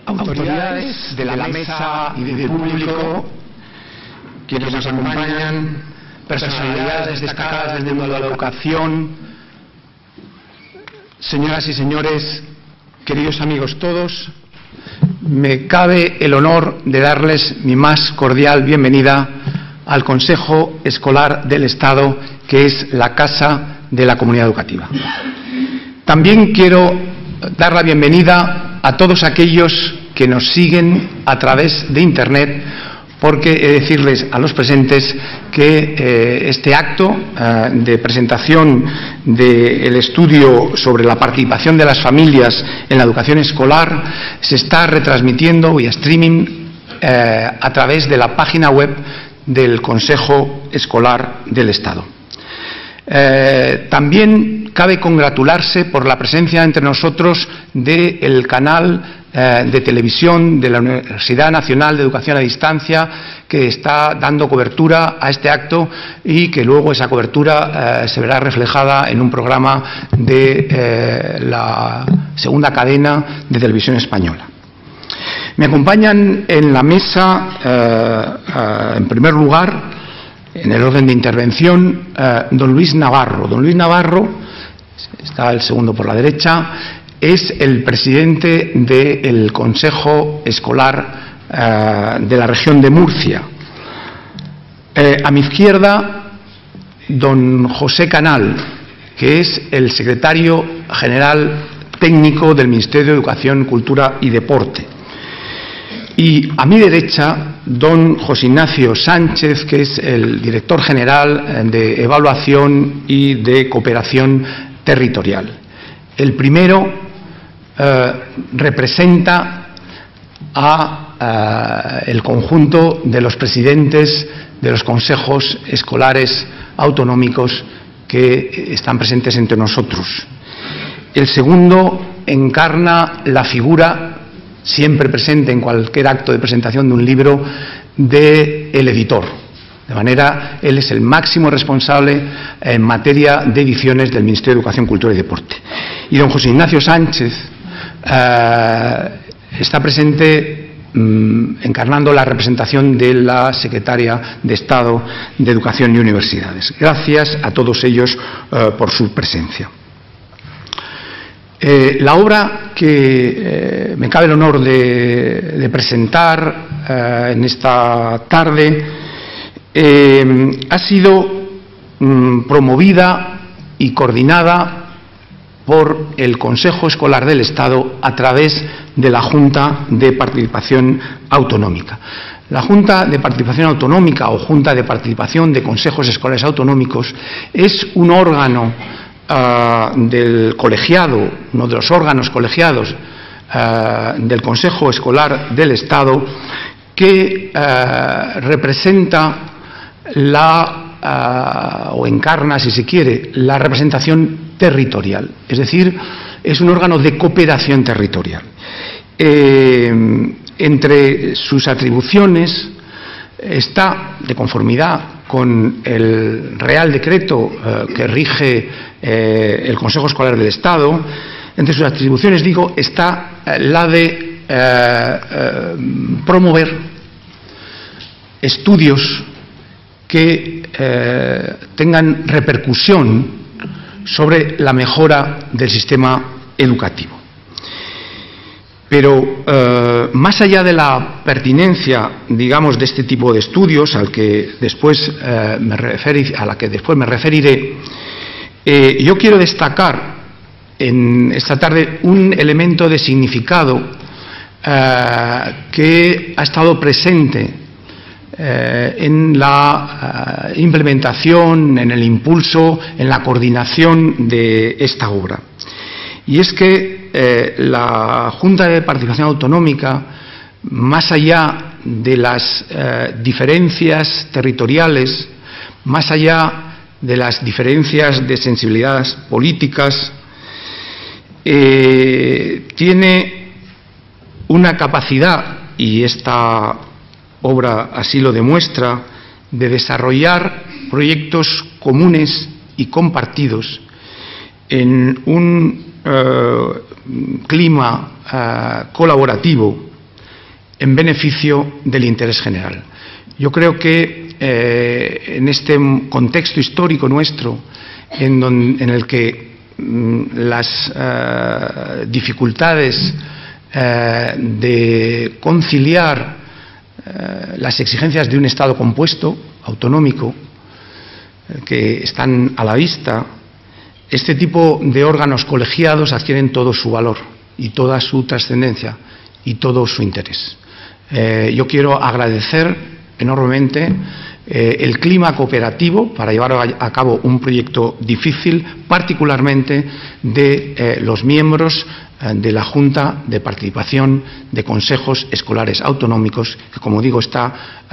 autoridades de la mesa y del público, quienes nos acompañan, personalidades destacadas del mundo de la educación, señoras y señores, queridos amigos todos, me cabe el honor de darles mi más cordial bienvenida al Consejo Escolar del Estado, que es la Casa de la Comunidad Educativa. También quiero dar la bienvenida a todos aquellos que nos siguen a través de Internet, porque he de decirles a los presentes que este acto de presentación del estudio sobre la participación de las familias en la educación escolar se está retransmitiendo vía streaming a través de la página web del Consejo Escolar del Estado. También cabe congratularse por la presencia entre nosotros del canal de televisión de la Universidad Nacional de Educación a Distancia, que está dando cobertura a este acto y que luego esa cobertura se verá reflejada en un programa de la segunda cadena de televisión española. Me acompañan en la mesa, en primer lugar, en el orden de intervención, don Luis Navarro. Don Luis Navarro, está el segundo por la derecha, es el presidente del Consejo Escolar de la región de Murcia. A mi izquierda, don José Canal, que es el secretario general técnico del Ministerio de Educación, Cultura y Deporte. Y a mi derecha, don José Ignacio Sánchez, que es el director general de Evaluación y de Cooperación Territorial. El primero representa a el conjunto de los presidentes de los consejos escolares autonómicos que están presentes entre nosotros. El segundo encarna la figura, siempre presente en cualquier acto de presentación de un libro, del editor. De manera, él es el máximo responsable en materia de ediciones del Ministerio de Educación, Cultura y Deporte. Y don José Ignacio Sánchez está presente encarnando la representación de la secretaria de Estado de Educación y Universidades. Gracias a todos ellos por su presencia. La obra que me cabe el honor de presentar en esta tarde ha sido promovida y coordinada por el Consejo Escolar del Estado a través de la Junta de Participación Autonómica. La Junta de Participación Autonómica o Junta de Participación de Consejos Escolares Autonómicos es un órgano del colegiado, uno de los órganos colegiados del Consejo Escolar del Estado, que representa o encarna, si se quiere, la representación territorial, es decir, es un órgano de cooperación territorial. Entre sus atribuciones está, de conformidad con el Real Decreto que rige el Consejo Escolar del Estado, entre sus atribuciones, digo, está la de promover estudios que tengan repercusión sobre la mejora del sistema educativo. Pero más allá de la pertinencia, digamos, de este tipo de estudios, a la que después me referiré, yo quiero destacar en esta tarde un elemento de significado que ha estado presente en la implementación, en el impulso, en la coordinación de esta obra. Y es que la Junta de Participación Autonómica, más allá de las diferencias territoriales, más allá de las diferencias de sensibilidades políticas, tiene una capacidad, y esta obra así lo demuestra, de desarrollar proyectos comunes y compartidos en un clima colaborativo en beneficio del interés general. Yo creo que en este contexto histórico nuestro, en el que las dificultades de conciliar las exigencias de un Estado compuesto, autonómico, que están a la vista, este tipo de órganos colegiados adquieren todo su valor y toda su trascendencia y todo su interés. Yo quiero agradecer enormemente el clima cooperativo para llevar a cabo un proyecto difícil, particularmente de los miembros de la Junta de Participación de Consejos Escolares Autonómicos, que, como digo, está,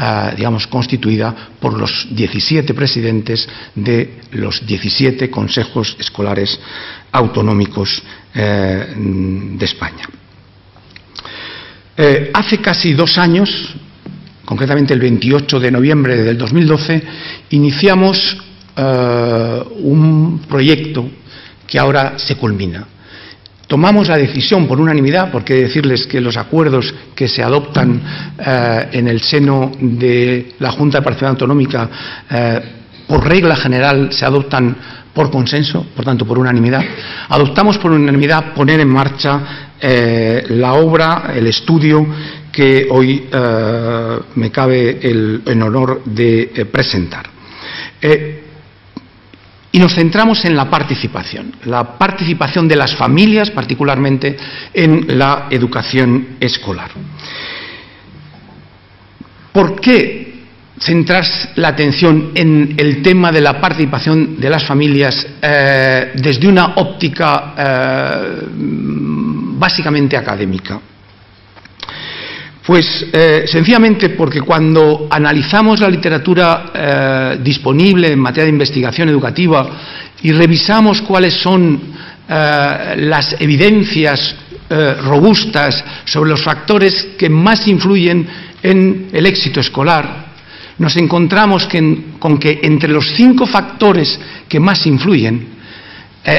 constituida por los 17 presidentes de los 17 consejos escolares autonómicos de España. Hace casi 2 años, concretamente el 28 de noviembre del 2012, iniciamos un proyecto que ahora se culmina. Tomamos la decisión por unanimidad, porque decirles que los acuerdos que se adoptan en el seno de la Junta de Participación Autonómica, por regla general, se adoptan por consenso, por tanto por unanimidad. Adoptamos por unanimidad poner en marcha la obra, el estudio que hoy me cabe el honor de presentar. Y nos centramos en la participación de las familias, particularmente en la educación escolar. ¿Por qué centrar la atención en el tema de la participación de las familias desde una óptica básicamente académica? Pues sencillamente porque cuando analizamos la literatura disponible en materia de investigación educativa y revisamos cuáles son las evidencias robustas sobre los factores que más influyen en el éxito escolar, nos encontramos con que entre los 5 factores que más influyen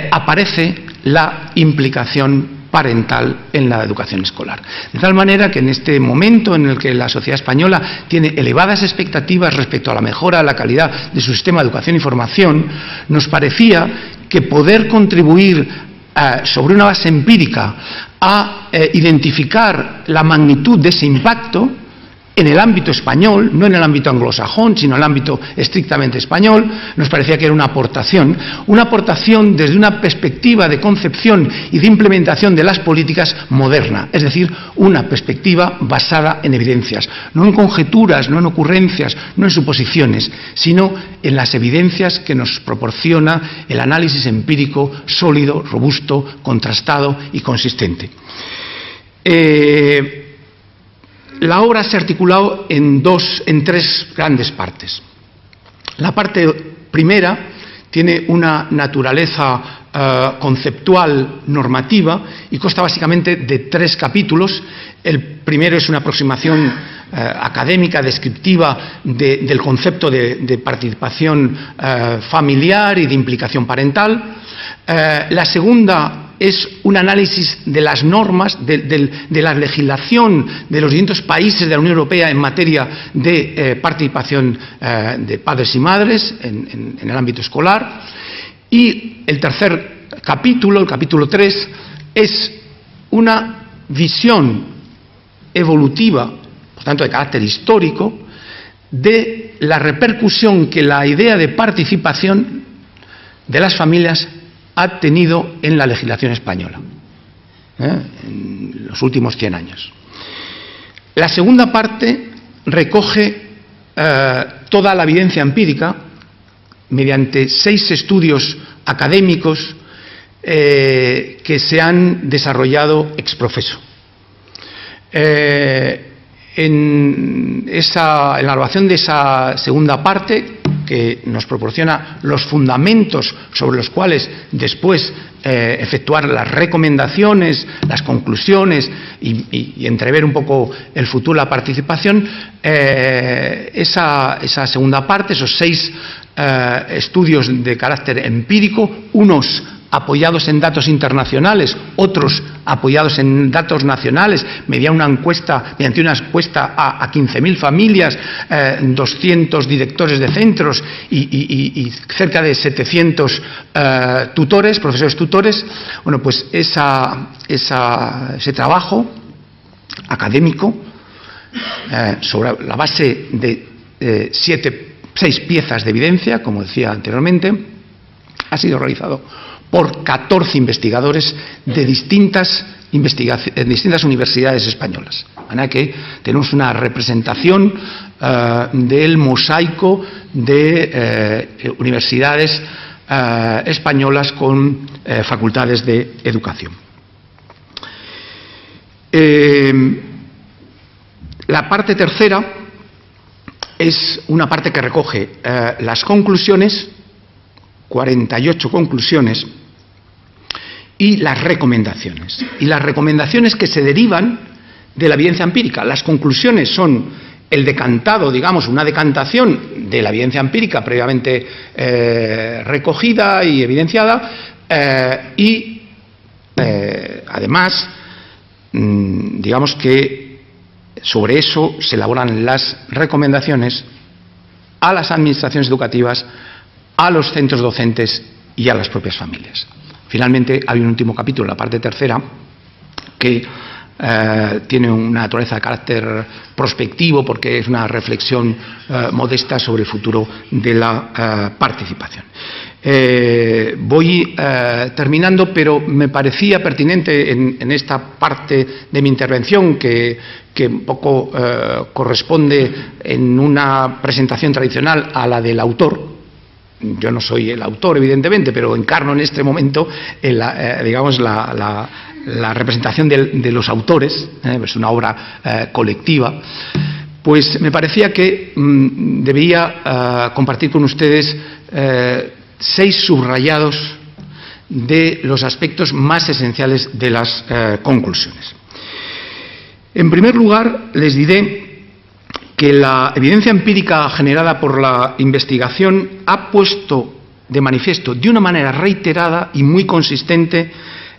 aparece la implicación parental en la educación escolar. De tal manera que en este momento en el que la sociedad española tiene elevadas expectativas respecto a la mejora de la calidad de su sistema de educación y formación, nos parecía que poder contribuir sobre una base empírica a identificar la magnitud de ese impacto en el ámbito español, no en el ámbito anglosajón, sino en el ámbito estrictamente español, nos parecía que era una aportación desde una perspectiva de concepción y de implementación de las políticas moderna, es decir, una perspectiva basada en evidencias, no en conjeturas, no en ocurrencias, no en suposiciones, sino en las evidencias que nos proporciona el análisis empírico sólido, robusto, contrastado y consistente. La obra se ha articulado en 3 grandes partes. La parte primera tiene una naturaleza conceptual normativa y consta básicamente de 3 capítulos. El primero es una aproximación académica, descriptiva del concepto de participación familiar y de implicación parental. La segunda es un análisis de las normas, de la legislación de los distintos países de la Unión Europea en materia de participación de padres y madres en el ámbito escolar. Y el tercer capítulo, el capítulo 3, es una visión evolutiva, por tanto de carácter histórico, de la repercusión que la idea de participación de las familias ha tenido en la legislación española en los últimos 100 años. La segunda parte recoge toda la evidencia empírica mediante 6 estudios académicos que se han desarrollado ex professo. En la elaboración de esa segunda parte, que nos proporciona los fundamentos sobre los cuales después efectuar las recomendaciones, las conclusiones y entrever un poco el futuro de la participación, esa segunda parte, esos 6 estudios de carácter empírico, unos apoyados en datos internacionales, otros apoyados en datos nacionales, mediante una encuesta a 15.000 familias, 200 directores de centros y cerca de 700 tutores, profesores tutores. Bueno, pues ese trabajo académico, sobre la base de 6 piezas de evidencia, como decía anteriormente, ha sido realizado por 14 investigadores de distintas universidades españolas. De manera que tenemos una representación del mosaico de universidades españolas con facultades de educación. La parte tercera es una parte que recoge las conclusiones, 48 conclusiones, y las recomendaciones. Y las recomendaciones que se derivan de la evidencia empírica. Las conclusiones son el decantado, digamos, una decantación de la evidencia empírica previamente recogida y evidenciada, además, digamos que sobre eso se elaboran las recomendaciones a las administraciones educativas, a los centros docentes y a las propias familias. Finalmente, hay un último capítulo, la parte tercera, que tiene una naturaleza de carácter prospectivo porque es una reflexión modesta sobre el futuro de la participación. Voy terminando, pero me parecía pertinente en esta parte de mi intervención, que un poco corresponde en una presentación tradicional a la del autor. Yo no soy el autor, evidentemente, pero encarno en este momento digamos, la representación de los autores, es una obra colectiva. Pues me parecía que debía compartir con ustedes 6 subrayados de los aspectos más esenciales de las conclusiones. En primer lugar, les diré que la evidencia empírica generada por la investigación ha puesto de manifiesto de una manera reiterada y muy consistente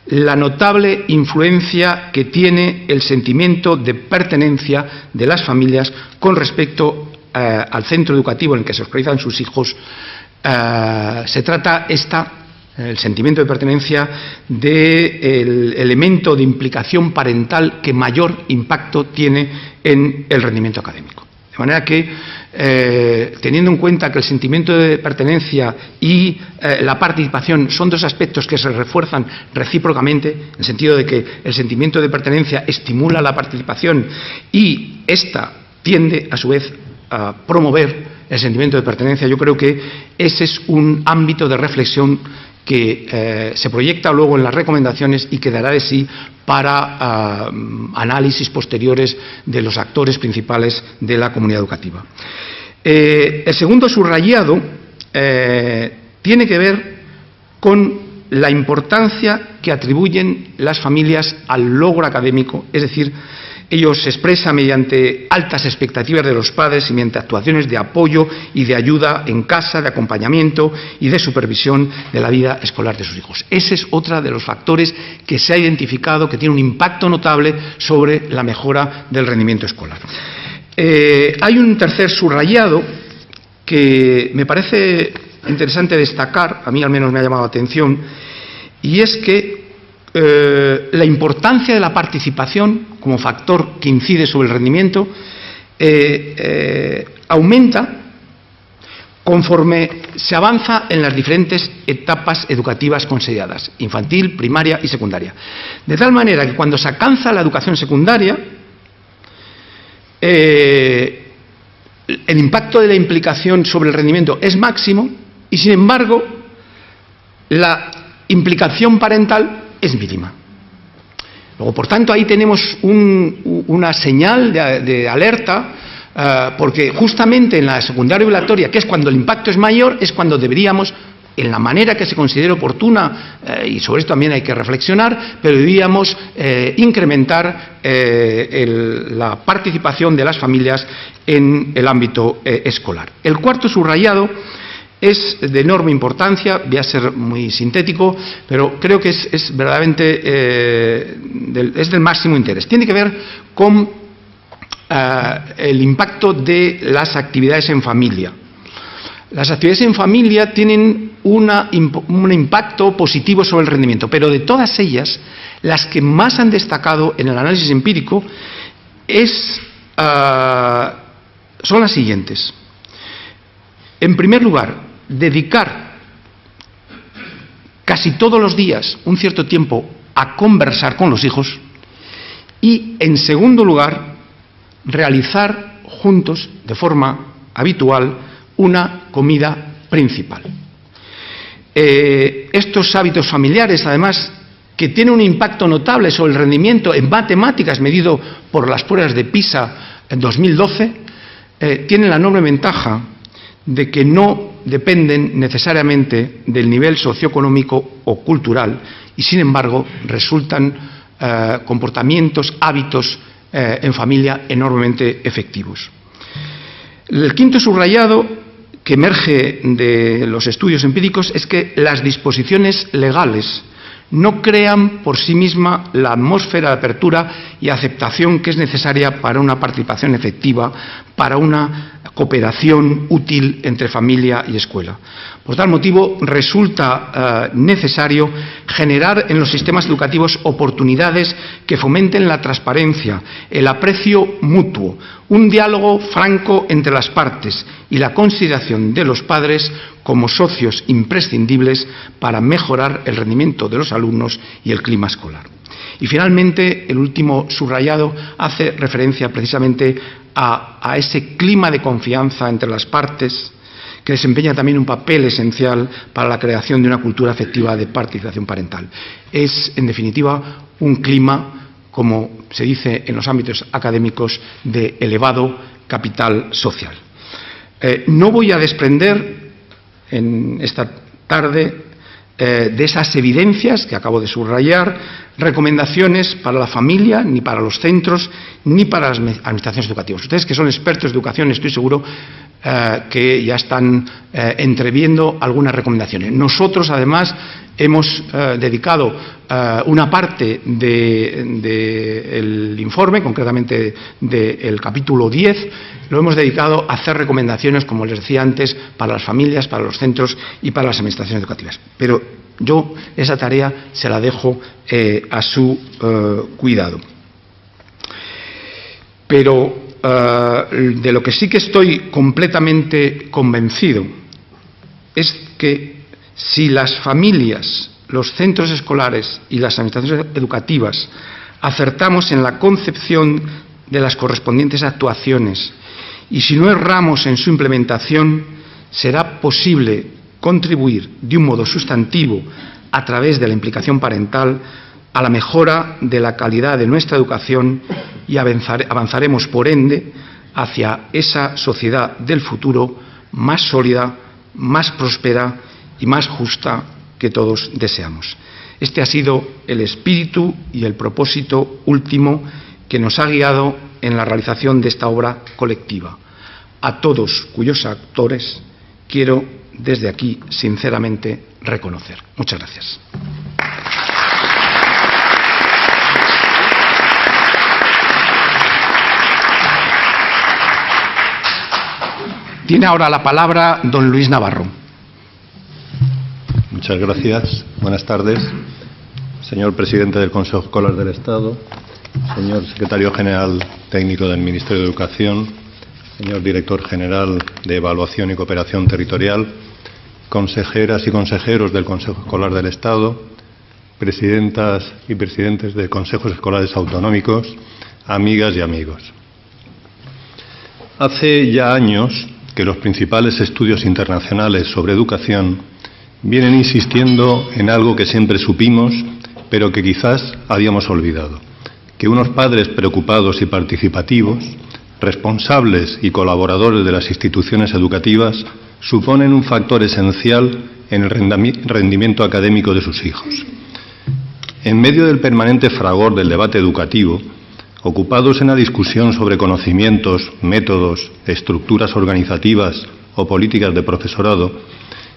la notable influencia que tiene el sentimiento de pertenencia de las familias con respecto al centro educativo en el que se escolarizan sus hijos. Se trata el sentimiento de pertenencia del elemento de implicación parental que mayor impacto tiene en el rendimiento académico. De manera que, teniendo en cuenta que el sentimiento de pertenencia y la participación son 2 aspectos que se refuerzan recíprocamente, en el sentido de que el sentimiento de pertenencia estimula la participación y ésta tiende, a su vez, a promover el sentimiento de pertenencia, yo creo que ese es un ámbito de reflexión que se proyecta luego en las recomendaciones y que dará de sí para análisis posteriores de los actores principales de la comunidad educativa. El segundo subrayado tiene que ver con la importancia que atribuyen las familias al logro académico, es decir, ello se expresa mediante altas expectativas de los padres y mediante actuaciones de apoyo y de ayuda en casa, de acompañamiento y de supervisión de la vida escolar de sus hijos. Ese es otro de los factores que se ha identificado que tiene un impacto notable sobre la mejora del rendimiento escolar. Hay un tercer subrayado que me parece interesante destacar, a mí al menos me ha llamado la atención, y es que la importancia de la participación como factor que incide sobre el rendimiento aumenta conforme se avanza en las diferentes etapas educativas consideradas, infantil, primaria y secundaria. De tal manera que cuando se alcanza la educación secundaria, el impacto de la implicación sobre el rendimiento es máximo y, sin embargo, la implicación parental es mínima. Luego, por tanto, ahí tenemos una señal de alerta, porque justamente en la secundaria obligatoria, que es cuando el impacto es mayor, es cuando deberíamos, en la manera que se considere oportuna, y sobre esto también hay que reflexionar, pero deberíamos incrementar la participación de las familias en el ámbito escolar. El cuarto subrayado es de enorme importancia. Voy a ser muy sintético, pero creo que es verdaderamente es del máximo interés. Tiene que ver con el impacto de las actividades en familia. Las actividades en familia tienen un impacto positivo sobre el rendimiento, pero de todas ellas, las que más han destacado en el análisis empírico son las siguientes. En primer lugar, dedicar casi todos los días un cierto tiempo a conversar con los hijos y, en segundo lugar, realizar juntos, de forma habitual, una comida principal. Estos hábitos familiares, además, que tienen un impacto notable sobre el rendimiento en matemáticas medido por las pruebas de PISA en 2012, tienen la enorme ventaja de que no dependen necesariamente del nivel socioeconómico o cultural y, sin embargo, resultan comportamientos, hábitos en familia enormemente efectivos. El quinto subrayado que emerge de los estudios empíricos es que las disposiciones legales no crean por sí misma la atmósfera de apertura y aceptación que es necesaria para una participación efectiva, para una cooperación útil entre familia y escuela. Por tal motivo, resulta necesario generar en los sistemas educativos oportunidades que fomenten la transparencia, el aprecio mutuo, un diálogo franco entre las partes y la consideración de los padres como socios imprescindibles para mejorar el rendimiento de los alumnos y el clima escolar. Y finalmente, el último subrayado hace referencia precisamente a ese clima de confianza entre las partes, que desempeña también un papel esencial para la creación de una cultura afectiva de participación parental. Es, en definitiva, un clima, como se dice en los ámbitos académicos, de elevado capital social. No voy a desprender en esta tarde de esas evidencias que acabo de subrayar recomendaciones para la familia, ni para los centros, ni para las administraciones educativas. Ustedes, que son expertos de educación, estoy seguro que ya están entreviendo algunas recomendaciones. Nosotros, además, hemos dedicado una parte del informe, concretamente del capítulo 10, lo hemos dedicado a hacer recomendaciones, como les decía antes, para las familias, para los centros y para las administraciones educativas. Pero yo esa tarea se la dejo a su cuidado. Pero de lo que sí que estoy completamente convencido es que si las familias, los centros escolares y las administraciones educativas acertamos en la concepción de las correspondientes actuaciones y si no erramos en su implementación, será posible contribuir de un modo sustantivo a través de la implicación parental a la mejora de la calidad de nuestra educación y avanzaremos, por ende, hacia esa sociedad del futuro más sólida, más próspera y más justa que todos deseamos. Este ha sido el espíritu y el propósito último que nos ha guiado en la realización de esta obra colectiva. A todos cuyos actores quiero desde aquí sinceramente reconocer. Muchas gracias. Tiene ahora la palabra don Luis Navarro. Muchas gracias. Buenas tardes. Señor presidente del Consejo Escolar del Estado, señor secretario general técnico del Ministerio de Educación, señor director general de Evaluación y Cooperación Territorial, consejeras y consejeros del Consejo Escolar del Estado, presidentas y presidentes de consejos escolares autonómicos, amigas y amigos. Hace ya años que los principales estudios internacionales sobre educación vienen insistiendo en algo que siempre supimos, pero que quizás habíamos olvidado: que unos padres preocupados y participativos, responsables y colaboradores de las instituciones educativas, suponen un factor esencial en el rendimiento académico de sus hijos. En medio del permanente fragor del debate educativo, ocupados en la discusión sobre conocimientos, métodos, estructuras organizativas o políticas de profesorado,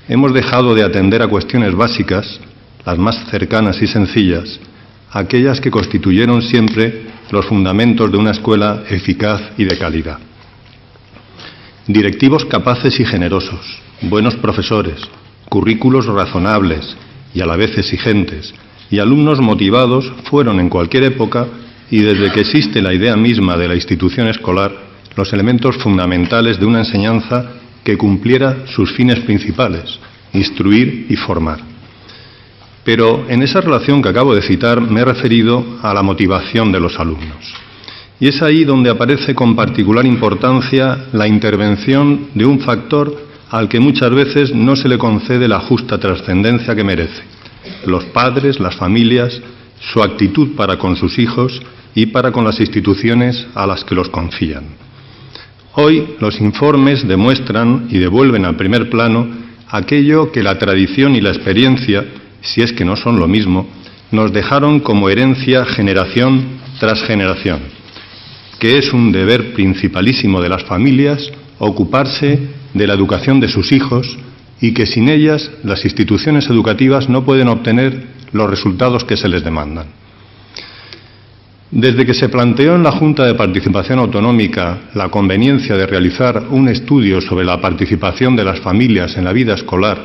hemos dejado de atender a cuestiones básicas, las más cercanas y sencillas, aquellas que constituyeron siempre los fundamentos de una escuela eficaz y de calidad. Directivos capaces y generosos, buenos profesores, currículos razonables y a la vez exigentes, y alumnos motivados fueron en cualquier época y desde que existe la idea misma de la institución escolar, los elementos fundamentales de una enseñanza que cumpliera sus fines principales, instruir y formar. Pero en esa relación que acabo de citar me he referido a la motivación de los alumnos. Y es ahí donde aparece con particular importancia la intervención de un factor al que muchas veces no se le concede la justa trascendencia que merece: los padres, las familias, su actitud para con sus hijos y para con las instituciones a las que los confían. Hoy los informes demuestran y devuelven al primer plano aquello que la tradición y la experiencia, si es que no son lo mismo, nos dejaron como herencia generación tras generación, que es un deber principalísimo de las familias ocuparse de la educación de sus hijos y que sin ellas las instituciones educativas no pueden obtener los resultados que se les demandan. Desde que se planteó en la Junta de Participación Autonómica la conveniencia de realizar un estudio sobre la participación de las familias en la vida escolar,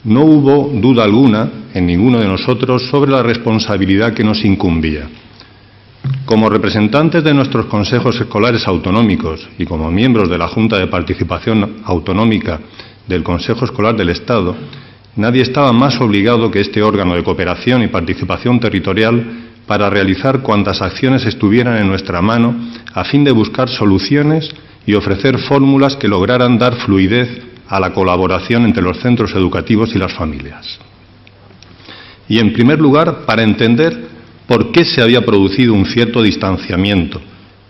no hubo duda alguna en ninguno de nosotros sobre la responsabilidad que nos incumbía. Como representantes de nuestros consejos escolares autonómicos y como miembros de la Junta de Participación Autonómica del Consejo Escolar del Estado, nadie estaba más obligado que este órgano de cooperación y participación territorial para realizar cuantas acciones estuvieran en nuestra mano a fin de buscar soluciones y ofrecer fórmulas que lograran dar fluidez a la colaboración entre los centros educativos y las familias. Y en primer lugar, para entender por qué se había producido un cierto distanciamiento,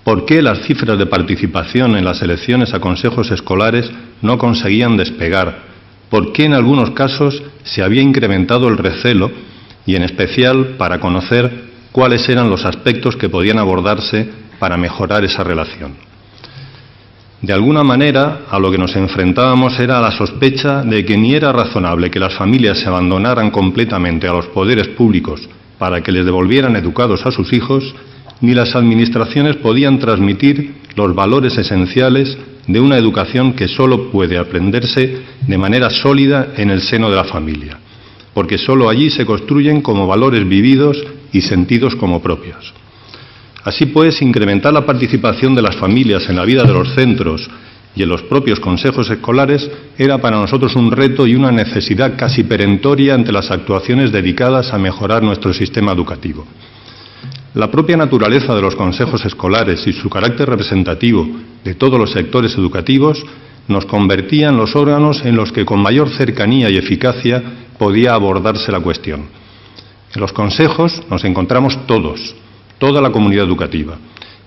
por qué las cifras de participación en las elecciones a consejos escolares no conseguían despegar, por qué en algunos casos se había incrementado el recelo y en especial para conocer cuáles eran los aspectos que podían abordarse para mejorar esa relación. De alguna manera, a lo que nos enfrentábamos era a la sospecha de que ni era razonable que las familias se abandonaran completamente a los poderes públicos para que les devolvieran educados a sus hijos, ni las administraciones podían transmitir los valores esenciales de una educación que solo puede aprenderse de manera sólida en el seno de la familia, porque solo allí se construyen como valores vividos y sentidos como propios. Así pues, incrementar la participación de las familias en la vida de los centros y en los propios consejos escolares era para nosotros un reto y una necesidad casi perentoria ante las actuaciones dedicadas a mejorar nuestro sistema educativo. La propia naturaleza de los consejos escolares y su carácter representativo de todos los sectores educativos nos convertía en los órganos en los que con mayor cercanía y eficacia podía abordarse la cuestión. En los consejos nos encontramos todos, toda la comunidad educativa,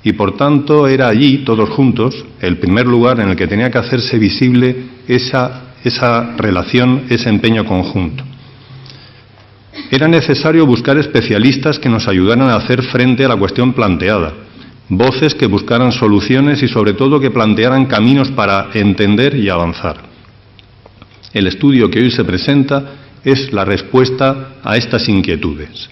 y por tanto era allí, todos juntos, el primer lugar en el que tenía que hacerse visible esa relación, ese empeño conjunto. Era necesario buscar especialistas que nos ayudaran a hacer frente a la cuestión planteada, voces que buscaran soluciones y sobre todo que plantearan caminos para entender y avanzar. El estudio que hoy se presenta es la respuesta a estas inquietudes.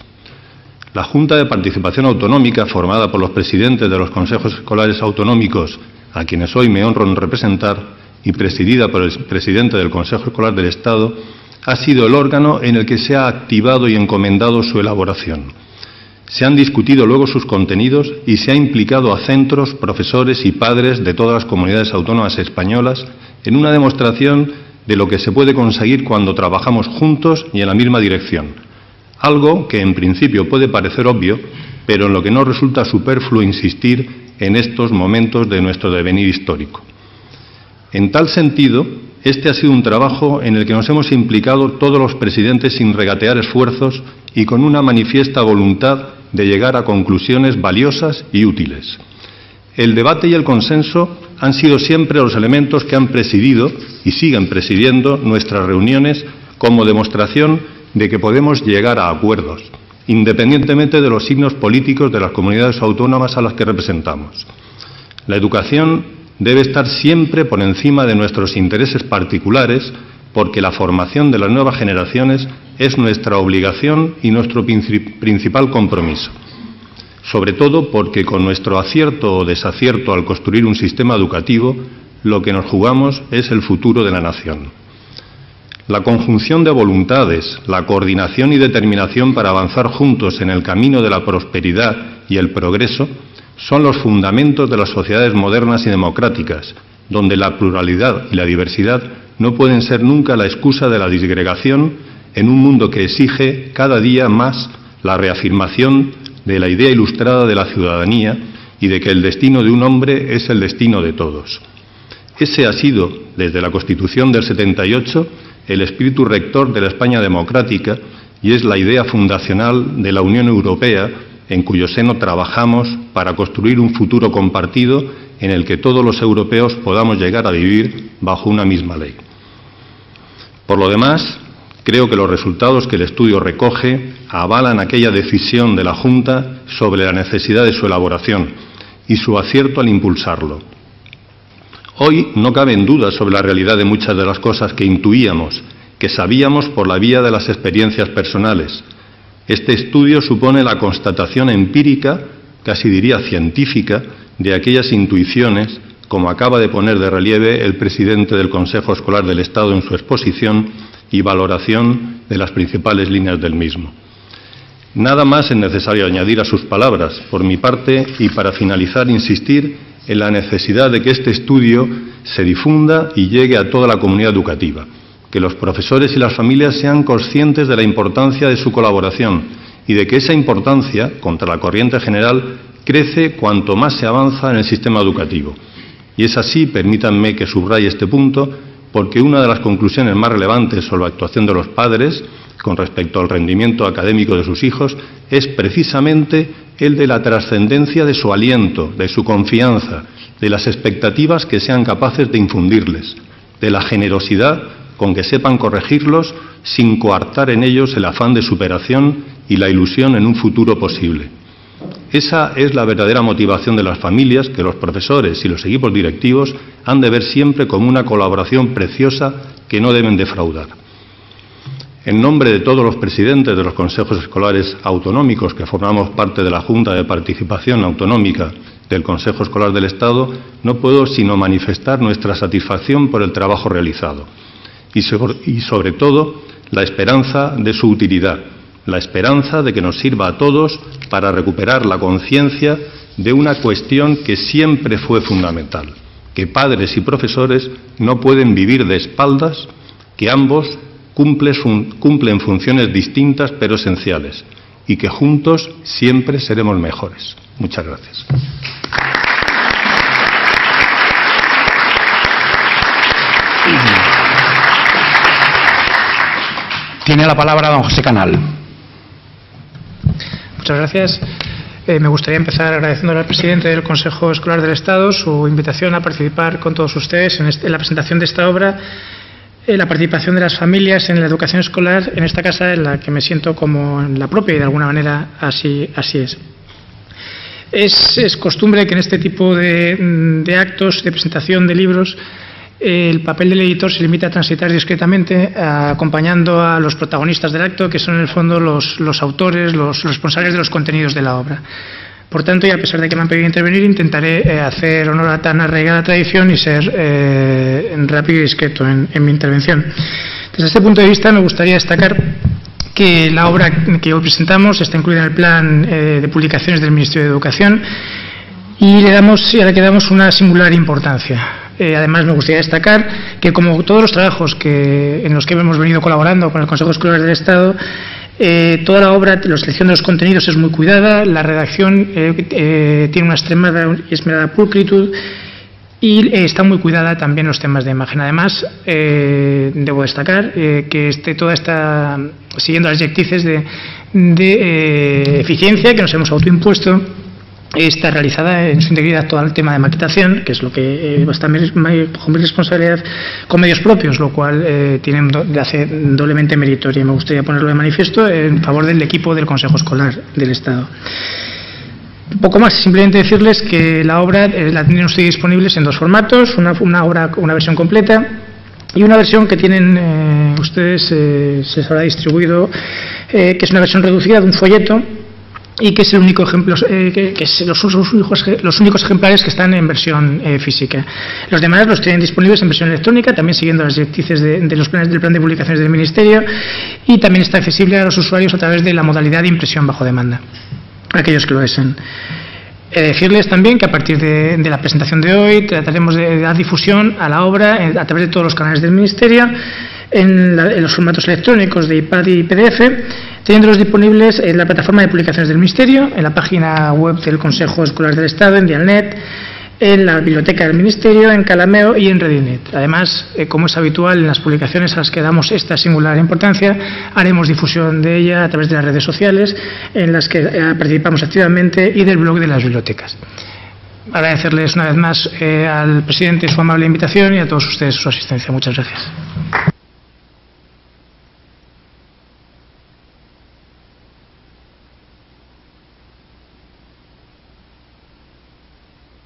La Junta de Participación Autonómica, formada por los presidentes de los consejos escolares autonómicos, a quienes hoy me honro en representar, y presidida por el presidente del Consejo Escolar del Estado, ha sido el órgano en el que se ha activado y encomendado su elaboración. Se han discutido luego sus contenidos y se ha implicado a centros, profesores y padres de todas las comunidades autónomas españolas en una demostración de lo que se puede conseguir cuando trabajamos juntos y en la misma dirección. Algo que en principio puede parecer obvio, pero en lo que no resulta superfluo insistir en estos momentos de nuestro devenir histórico. En tal sentido, este ha sido un trabajo en el que nos hemos implicado todos los presidentes sin regatear esfuerzos y con una manifiesta voluntad de llegar a conclusiones valiosas y útiles. El debate y el consenso han sido siempre los elementos que han presidido y siguen presidiendo nuestras reuniones como demostración de que podemos llegar a acuerdos, independientemente de los signos políticos de las comunidades autónomas a las que representamos. La educación debe estar siempre por encima de nuestros intereses particulares, porque la formación de las nuevas generaciones es nuestra obligación y nuestro principal compromiso. Sobre todo porque con nuestro acierto o desacierto al construir un sistema educativo, lo que nos jugamos es el futuro de la nación. La conjunción de voluntades, la coordinación y determinación para avanzar juntos en el camino de la prosperidad y el progreso son los fundamentos de las sociedades modernas y democráticas, donde la pluralidad y la diversidad no pueden ser nunca la excusa de la disgregación en un mundo que exige cada día más la reafirmación de la idea ilustrada de la ciudadanía y de que el destino de un hombre es el destino de todos. Ese ha sido, desde la Constitución del 78, el espíritu rector de la España democrática y es la idea fundacional de la Unión Europea, en cuyo seno trabajamos para construir un futuro compartido en el que todos los europeos podamos llegar a vivir bajo una misma ley. Por lo demás, creo que los resultados que el estudio recoge avalan aquella decisión de la Junta sobre la necesidad de su elaboración y su acierto al impulsarlo. Hoy no caben dudas sobre la realidad de muchas de las cosas que intuíamos, que sabíamos por la vía de las experiencias personales. Este estudio supone la constatación empírica, casi diría científica, de aquellas intuiciones, como acaba de poner de relieve el presidente del Consejo Escolar del Estado en su exposición y valoración de las principales líneas del mismo. Nada más es necesario añadir a sus palabras, por mi parte, y para finalizar, insistir en la necesidad de que este estudio se difunda y llegue a toda la comunidad educativa, que los profesores y las familias sean conscientes de la importancia de su colaboración y de que esa importancia, contra la corriente general, crece cuanto más se avanza en el sistema educativo. Y es así, permítanme que subraye este punto, porque una de las conclusiones más relevantes sobre la actuación de los padres con respecto al rendimiento académico de sus hijos es precisamente el de la trascendencia de su aliento, de su confianza, de las expectativas que sean capaces de infundirles, de la generosidad con que sepan corregirlos sin coartar en ellos el afán de superación y la ilusión en un futuro posible. Esa es la verdadera motivación de las familias que los profesores y los equipos directivos han de ver siempre como una colaboración preciosa que no deben defraudar. En nombre de todos los presidentes de los consejos escolares autonómicos que formamos parte de la Junta de Participación Autonómica del Consejo Escolar del Estado, no puedo sino manifestar nuestra satisfacción por el trabajo realizado y sobre todo la esperanza de su utilidad, la esperanza de que nos sirva a todos para recuperar la conciencia de una cuestión que siempre fue fundamental, que padres y profesores no pueden vivir de espaldas, que ambos cumplen funciones distintas pero esenciales y que juntos siempre seremos mejores. Muchas gracias. Tiene la palabra don José Canal. Muchas gracias. Me gustaría empezar agradeciéndole al presidente del Consejo Escolar del Estado su invitación a participar con todos ustedes en la presentación de esta obra, la participación de las familias en la educación escolar en esta casa en la que me siento como en la propia y de alguna manera así es. Es costumbre que en este tipo de actos de presentación de libros el papel del editor se limita a transitar discretamente acompañando a los protagonistas del acto, que son en el fondo los autores, los responsables de los contenidos de la obra. Por tanto, y a pesar de que me han pedido intervenir, intentaré hacer honor a tan arraigada tradición y ser rápido y discreto en mi intervención. Desde este punto de vista me gustaría destacar que la obra que hoy presentamos está incluida en el plan de publicaciones del Ministerio de Educación y a la que damos una singular importancia. Además, me gustaría destacar que, como todos los trabajos en los que hemos venido colaborando con el Consejo Escolar del Estado, toda la obra, la selección de los contenidos es muy cuidada, la redacción tiene una extremada y esmerada pulcritud y está muy cuidada también los temas de imagen. Además, debo destacar que toda está siguiendo las directrices de eficiencia que nos hemos autoimpuesto. Está realizada en su integridad todo el tema de maquetación, que es lo que está bajo mi responsabilidad, con medios propios, lo cual hace doblemente meritorio. Me gustaría ponerlo de manifiesto en favor del equipo del Consejo Escolar del Estado. Poco más, simplemente decirles que la obra la tienen ustedes disponibles en dos formatos, una versión completa y una versión que tienen ustedes, se les habrá distribuido, que es una versión reducida de un folleto y que es el único ejemplo, que es los únicos ejemplares que están en versión física. Los demás los tienen disponibles en versión electrónica, también siguiendo las directrices de los planes del plan de publicaciones del Ministerio, y también está accesible a los usuarios a través de la modalidad de impresión bajo demanda, aquellos que lo deseen. Decirles también que a partir de la presentación de hoy trataremos de dar difusión a la obra a través de todos los canales del Ministerio, en los formatos electrónicos de iPad y PDF, teniéndolos disponibles en la plataforma de publicaciones del Ministerio, en la página web del Consejo Escolar del Estado, en Dialnet, en la biblioteca del Ministerio, en Calameo y en Redinet. Además, como es habitual en las publicaciones a las que damos esta singular importancia, haremos difusión de ella a través de las redes sociales en las que participamos activamente y del blog de las bibliotecas. Agradecerles una vez más al presidente su amable invitación y a todos ustedes su asistencia. Muchas gracias.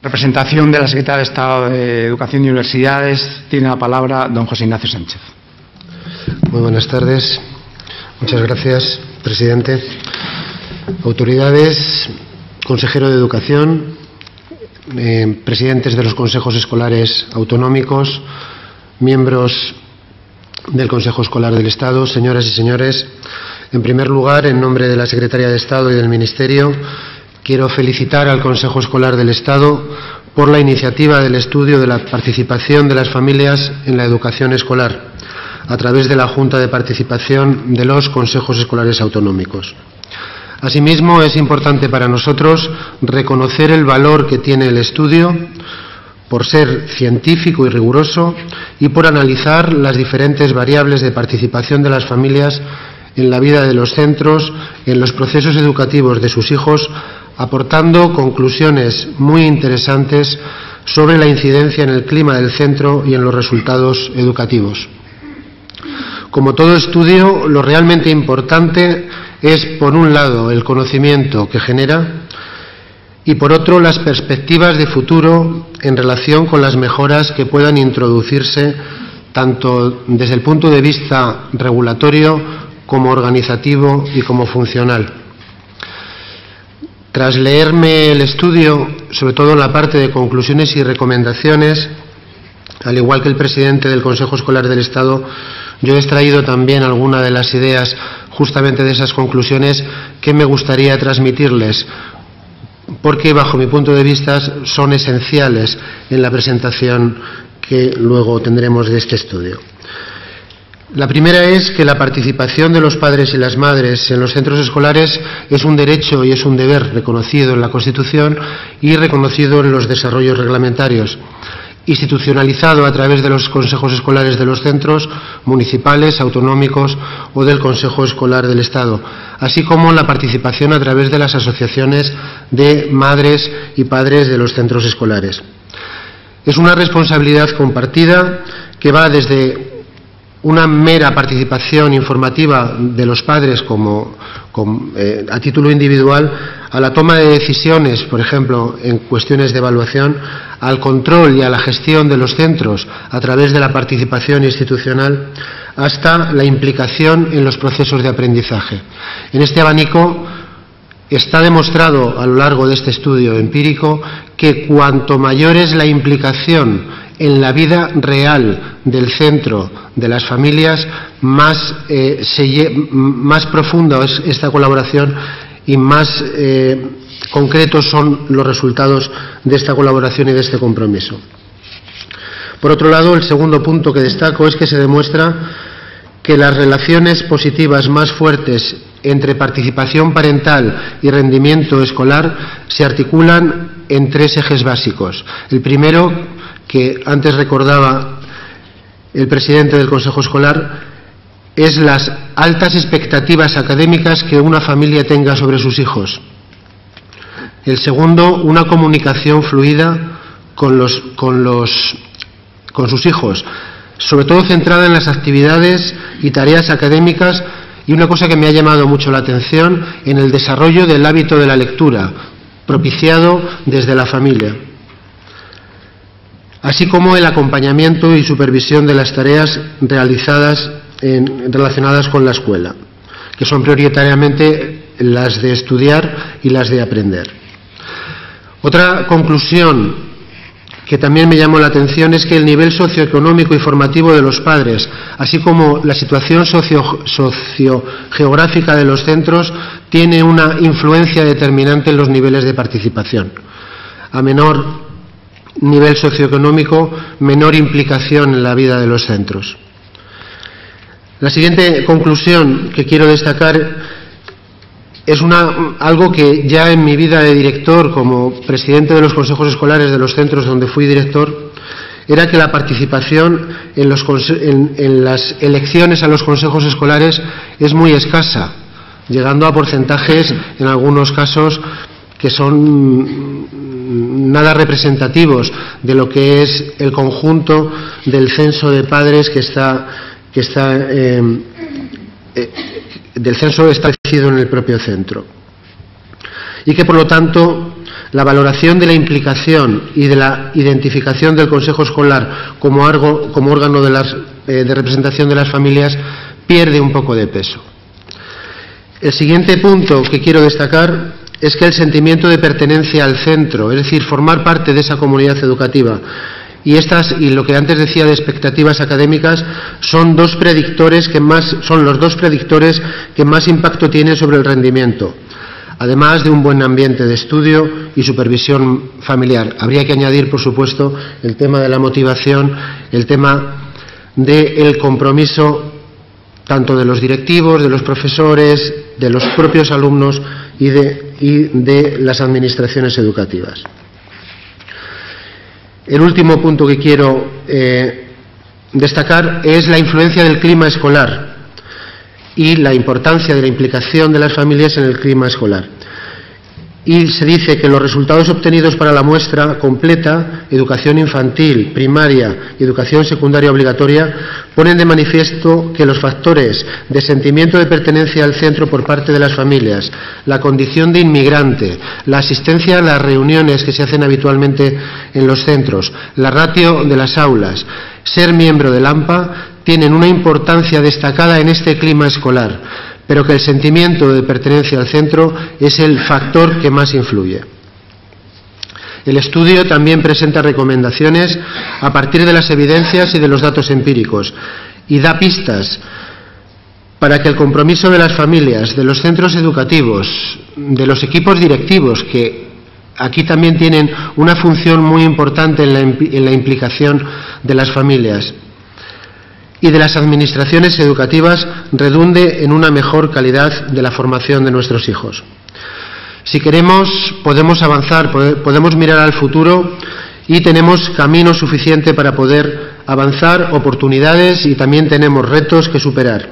Representación de la Secretaria de Estado de Educación y Universidades, tiene la palabra don José Ignacio Sánchez. Muy buenas tardes. Muchas gracias, presidente. Autoridades, consejero de Educación, presidentes de los consejos escolares autonómicos, miembros del Consejo Escolar del Estado, señoras y señores. En primer lugar, en nombre de la Secretaría de Estado y del Ministerio, quiero felicitar al Consejo Escolar del Estado por la iniciativa del estudio de la participación de las familias en la educación escolar, a través de la Junta de Participación de los Consejos Escolares Autonómicos. Asimismo, es importante para nosotros reconocer el valor que tiene el estudio por ser científico y riguroso y por analizar las diferentes variables de participación de las familias en la vida de los centros, en los procesos educativos de sus hijos, aportando conclusiones muy interesantes sobre la incidencia en el clima del centro y en los resultados educativos. Como todo estudio, lo realmente importante es, por un lado, el conocimiento que genera y, por otro, las perspectivas de futuro en relación con las mejoras que puedan introducirse tanto desde el punto de vista regulatorio como organizativo y como funcional. Tras leerme el estudio, sobre todo en la parte de conclusiones y recomendaciones, al igual que el presidente del Consejo Escolar del Estado, yo he extraído también algunas de las ideas justamente de esas conclusiones que me gustaría transmitirles, porque bajo mi punto de vista son esenciales en la presentación que luego tendremos de este estudio. La primera es que la participación de los padres y las madres en los centros escolares es un derecho y es un deber reconocido en la Constitución y reconocido en los desarrollos reglamentarios, institucionalizado a través de los consejos escolares de los centros municipales, autonómicos o del Consejo Escolar del Estado, así como la participación a través de las asociaciones de madres y padres de los centros escolares. Es una responsabilidad compartida que va desde una mera participación informativa de los padres a título individual, a la toma de decisiones, por ejemplo, en cuestiones de evaluación, al control y a la gestión de los centros a través de la participación institucional, hasta la implicación en los procesos de aprendizaje. En este abanico está demostrado a lo largo de este estudio empírico que cuanto mayor es la implicación en la vida real del centro, de las familias, más profunda es esta colaboración y más concretos son los resultados de esta colaboración y de este compromiso. Por otro lado, el segundo punto que destaco es que se demuestra que las relaciones positivas más fuertes entre participación parental y rendimiento escolar se articulan en tres ejes básicos. El primero, que antes recordaba el presidente del Consejo Escolar, es las altas expectativas académicas que una familia tenga sobre sus hijos. El segundo, una comunicación fluida con sus hijos, sobre todo centrada en las actividades y tareas académicas, y una cosa que me ha llamado mucho la atención, en el desarrollo del hábito de la lectura, propiciado desde la familia, así como el acompañamiento y supervisión de las tareas relacionadas con la escuela, que son prioritariamente las de estudiar y las de aprender. Otra conclusión que también me llamó la atención es que el nivel socioeconómico y formativo de los padres, así como la situación sociogeográfica de los centros, tiene una influencia determinante en los niveles de participación. A menor nivel socioeconómico, menor implicación en la vida de los centros. La siguiente conclusión que quiero destacar es algo que ya en mi vida de director, como presidente de los consejos escolares de los centros donde fui director, era que la participación en las elecciones a los consejos escolares es muy escasa, llegando a porcentajes, en algunos casos, que son nada representativos de lo que es el conjunto del censo de padres del censo establecido en el propio centro, y que por lo tanto la valoración de la implicación y de la identificación del consejo escolar como órgano de representación de las familias pierde un poco de peso. El siguiente punto que quiero destacar es que el sentimiento de pertenencia al centro, es decir, formar parte de esa comunidad educativa, y lo que antes decía de expectativas académicas, son los dos predictores que más impacto tienen sobre el rendimiento, además de un buen ambiente de estudio y supervisión familiar. Habría que añadir, por supuesto, el tema de la motivación, el tema del compromiso tanto de los directivos, de los profesores, de los propios alumnos y de las administraciones educativas. El último punto que quiero destacar es la influencia del clima escolar y la importancia de la implicación de las familias en el clima escolar. Y se dice que los resultados obtenidos para la muestra completa, educación infantil, primaria y educación secundaria obligatoria, ponen de manifiesto que los factores de sentimiento de pertenencia al centro por parte de las familias, la condición de inmigrante, la asistencia a las reuniones que se hacen habitualmente en los centros, la ratio de las aulas, ser miembro del AMPA, tienen una importancia destacada en este clima escolar, pero que el sentimiento de pertenencia al centro es el factor que más influye. El estudio también presenta recomendaciones a partir de las evidencias y de los datos empíricos y da pistas para que el compromiso de las familias, de los centros educativos, de los equipos directivos, que aquí también tienen una función muy importante en la implicación de las familias, y de las administraciones educativas, redunde en una mejor calidad de la formación de nuestros hijos. Si queremos, podemos avanzar, podemos mirar al futuro y tenemos camino suficiente para poder avanzar, oportunidades, y también tenemos retos que superar.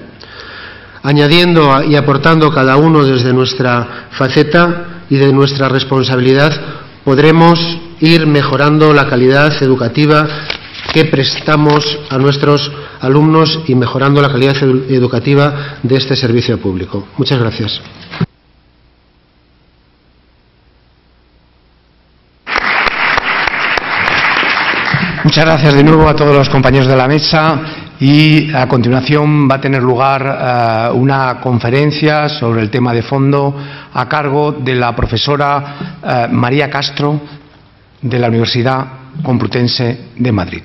Añadiendo y aportando cada uno desde nuestra faceta y de nuestra responsabilidad, podremos ir mejorando la calidad educativa que prestamos a nuestros alumnos y mejorando la calidad educativa de este servicio público. Muchas gracias. Muchas gracias de nuevo a todos los compañeros de la mesa, y a continuación va a tener lugar una conferencia sobre el tema de fondo a cargo de la profesora María Castro de la Universidad Complutense de Madrid.